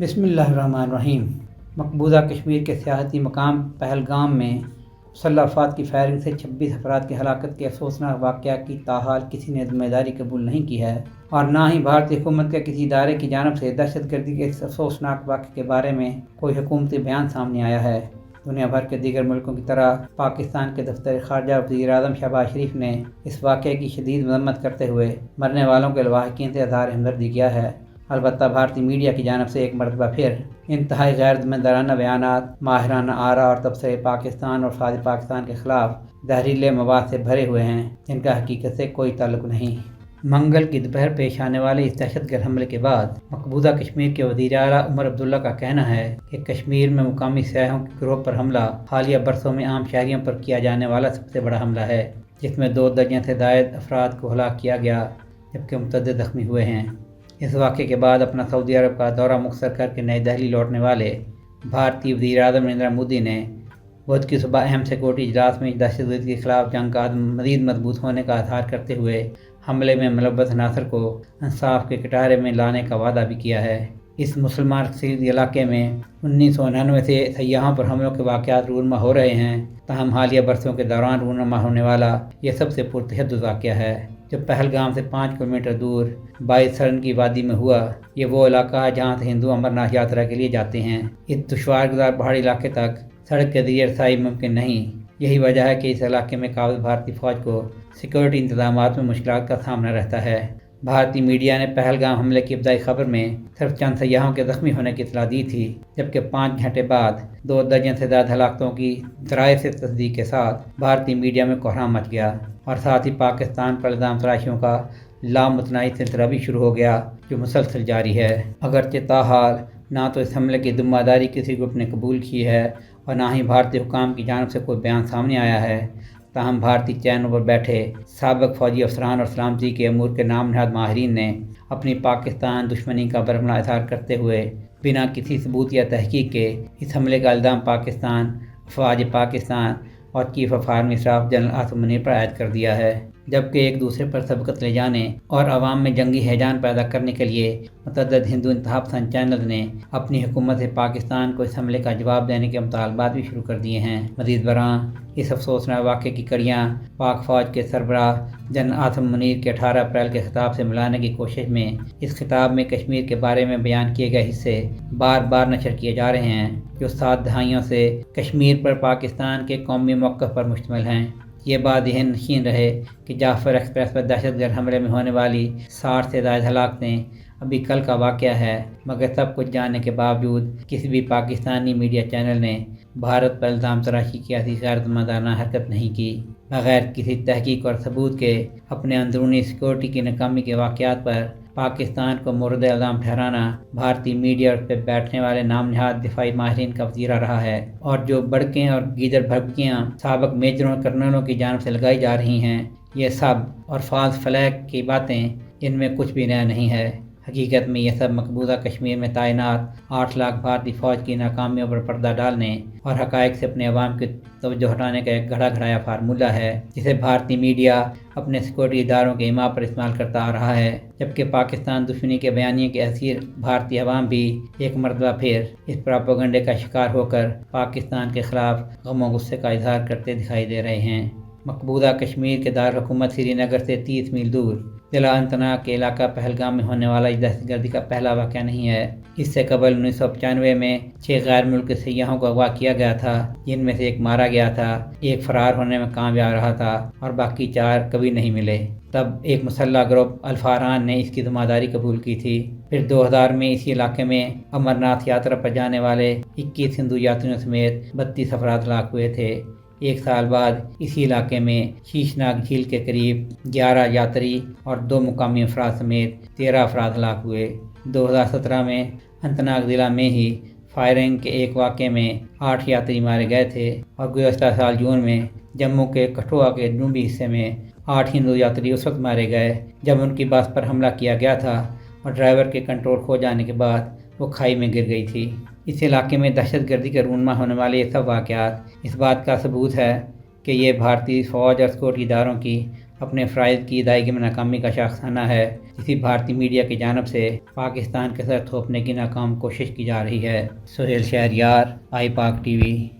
بسم اللہ الرحمن الرحیم۔ مقبوضہ کشمیر کے سیاحتی مقام پہلگام میں مسلح افراد کی فائرنگ سے 26 افراد کی ہلاکت کے افسوسناک واقعہ کی تاحال کسی نے ذمہ داری قبول نہیں کی ہے، اور نہ ہی بھارتی حکومت کے کسی ادارے کی جانب سے دہشت گردی کے اس افسوسناک واقعے کے بارے میں کوئی حکومتی بیان سامنے آیا ہے۔ دنیا بھر کے دیگر ملکوں کی طرح پاکستان کے دفتر خارجہ وزیر اعظم شہباز شریف نے اس واقعے کی شدید مذمت کرتے ہوئے مرنے والوں کے لواحقین سے اظہار ہمدردی کیا ہے۔ البتہ بھارتی میڈیا کی جانب سے ایک مرتبہ پھر انتہائی غیر ذمہ دارانہ بیانات، ماہرانہ آراء اور تبصرے پاکستان اور فوج پاکستان کے خلاف زہریلے مواد سے بھرے ہوئے ہیں، جن کا حقیقت سے کوئی تعلق نہیں۔ منگل کی دوپہر پیش آنے والے اس دہشت گرد حملے کے بعد مقبوضہ کشمیر کے وزیر اعلیٰ عمر عبداللہ کا کہنا ہے کہ کشمیر میں مقامی سیاحوں کے گروہ پر حملہ حالیہ برسوں میں عام شہریوں پر کیا جانے والا سب سے بڑا حملہ ہے، جس میں 2 درجن سے زائد افراد کو ہلاک کیا گیا جبکہ متعدد زخمی ہوئے ہیں۔ اس واقعے کے بعد اپنا سعودی عرب کا دورہ مختصر کر کے نئی دہلی لوٹنے والے بھارتی وزیر اعظم نریندر مودی نے بدھ کی صبح اہم سیکورٹی اجلاس میں دہشت گردی کے خلاف جنگ کا عزم مزید مضبوط ہونے کا اظہار کرتے ہوئے حملے میں ملوث عناصر کو انصاف کے کٹہرے میں لانے کا وعدہ بھی کیا ہے۔ اس مسلمان رسیدی علاقے میں 1999 سے سیاحوں پر حملوں کے واقعات رونما ہو رہے ہیں، تاہم حالیہ برسوں کے دوران رونما ہونے والا یہ سب سے پرتشدد واقعہ ہے، جو پہلگام سے 5 کلومیٹر دور 22 سرن کی وادی میں ہوا۔ یہ وہ علاقہ ہے جہاں سے ہندو امرناتھ یاترا کے لیے جاتے ہیں۔ اس دشوار گزار پہاڑی علاقے تک سڑک کے ذریعے رسائی ممکن نہیں۔ یہی وجہ ہے کہ اس علاقے میں قابض بھارتی فوج کو سیکورٹی انتظامات میں مشکلات کا سامنا رہتا ہے۔ بھارتی میڈیا نے پہلگام حملے کی ابتدائی خبر میں صرف چند سیاحوں کے زخمی ہونے کی اطلاع دی تھی، جبکہ 5 گھنٹے بعد 2 درجن سے زیادہ ہلاکتوں کی ذرائع سے تصدیق کے ساتھ بھارتی میڈیا میں کوہرام مچ گیا، اور ساتھ ہی پاکستان پر الزام تراشیوں کا لامتناہی سلسلہ بھی شروع ہو گیا، جو مسلسل جاری ہے۔ اگرچہ تاحال نہ تو اس حملے کی ذمہ داری کسی گروپ نے قبول کی ہے اور نہ ہی بھارتی حکام کی جانب سے کوئی بیان سامنے آیا ہے، تاہم بھارتی چینلوں پر بیٹھے سابق فوجی افسران اور سلامتی کے امور کے نام نہاد ماہرین نے اپنی پاکستان دشمنی کا برہنہ اظہار کرتے ہوئے بنا کسی ثبوت یا تحقیق کے اس حملے کا الزام پاکستان، افواج پاکستان اور chief of army staff general Asim Munir پر عائد کر دیا ہے، جبکہ ایک دوسرے پر سبقت لے جانے اور عوام میں جنگی ہیجان پیدا کرنے کے لیے متعدد ہندو انتہا پسند چینلز نے اپنی حکومت پاکستان کو اس حملے کا جواب دینے کے مطالبات بھی شروع کر دیے ہیں۔ مزید برآں اس افسوسناک واقعے کی کڑیاں پاک فوج کے سربراہ جنرل عاصم منیر کے 18 اپریل کے خطاب سے ملانے کی کوشش میں اس خطاب میں کشمیر کے بارے میں بیان کیے گئے حصے بار بار نشر کیے جا رہے ہیں، جو 7 دہائیوں سے کشمیر پر پاکستان کے قومی موقف پر مشتمل ہیں۔ یہ بات ذہن نشین رہے کہ جعفر ایکسپریس پر دہشت گرد حملے میں ہونے والی 60 سے زائد ہلاکتیں ابھی کل کا واقعہ ہے، مگر سب کچھ جاننے کے باوجود کسی بھی پاکستانی میڈیا چینل نے بھارت پر الزام تراشی کی ایسی غیر ذمہ دارانہ حرکت نہیں کی۔ بغیر کسی تحقیق اور ثبوت کے اپنے اندرونی سیکورٹی کی ناکامی کے واقعات پر پاکستان کو مورد الزام ٹھہرانا بھارتی میڈیا اور اس پہ بیٹھنے والے نام نہاد دفاعی ماہرین کا وظیفہ رہا ہے، اور جو بڑکیں اور گیدڑ بھبکیاں سابق میجروں اور کرنلوں کی جانب سے لگائی جا رہی ہیں، یہ سب اور فالس فلیگ کی باتیں، ان میں کچھ بھی نیا نہیں ہے۔ حقیقت میں یہ سب مقبوضہ کشمیر میں تعینات 8 لاکھ بھارتی فوج کی ناکامیوں پر پردہ ڈالنے اور حقائق سے اپنے عوام کی توجہ ہٹانے کا ایک گھڑا گھڑایا فارمولہ ہے، جسے بھارتی میڈیا اپنے سیکورٹی اداروں کے ایما پر استعمال کرتا آ رہا ہے، جبکہ پاکستان دشمنی کے بیانیے کے اسیر بھارتی عوام بھی ایک مرتبہ پھر اس پراپیگنڈے کا شکار ہو کر پاکستان کے خلاف غم و غصے کا اظہار کرتے دکھائی دے رہے ہیں۔ مقبوضہ کشمیر کے دارالحکومت سری نگر سے 30 میل دور ضلع اننت ناگ کے علاقہ پہلگام میں ہونے والا اس دہشت گردی کا پہلا واقعہ نہیں ہے۔ اس سے قبل 1995 میں 6 غیر ملکی سیاحوں کو اغوا کیا گیا تھا، جن میں سے ایک مارا گیا تھا، ایک فرار ہونے میں کامیاب رہا تھا اور باقی 4 کبھی نہیں ملے۔ تب ایک مسلح گروپ الفاران نے اس کی ذمہ داری قبول کی تھی۔ پھر 2000 میں اسی علاقے میں امرناتھ یاترا پر جانے والے 21 ہندو یاتریوں سمیت 32 افراد ہلاک ہوئے تھے۔ 1 سال بعد اسی علاقے میں شیش ناگ جھیل کے قریب 11 یاتری اور 2 مقامی افراد سمیت 13 افراد ہلاک ہوئے۔ 2017 میں اننت ناگ ضلع میں ہی فائرنگ کے ایک واقعے میں 8 یاتری مارے گئے تھے، اور گزشتہ سال جون میں جموں کے کٹھوعہ کے جنوبی حصے میں 8 ہندو یاتری اس وقت مارے گئے جب ان کی بس پر حملہ کیا گیا تھا اور ڈرائیور کے کنٹرول کھو جانے کے بعد وہ کھائی میں گر گئی تھی۔ اس علاقے میں دہشت گردی کے رونما ہونے والے یہ سب واقعات اس بات کا ثبوت ہے کہ یہ بھارتی فوج اور سیکورٹی اداروں کی اپنے فرائض کی ادائیگی میں ناکامی کا شاخسانہ ہے، اسی بھارتی میڈیا کی جانب سے پاکستان کے سر تھوپنے کی ناکام کوشش کی جا رہی ہے۔ سہیل شہریار، آئی پاک ٹی وی۔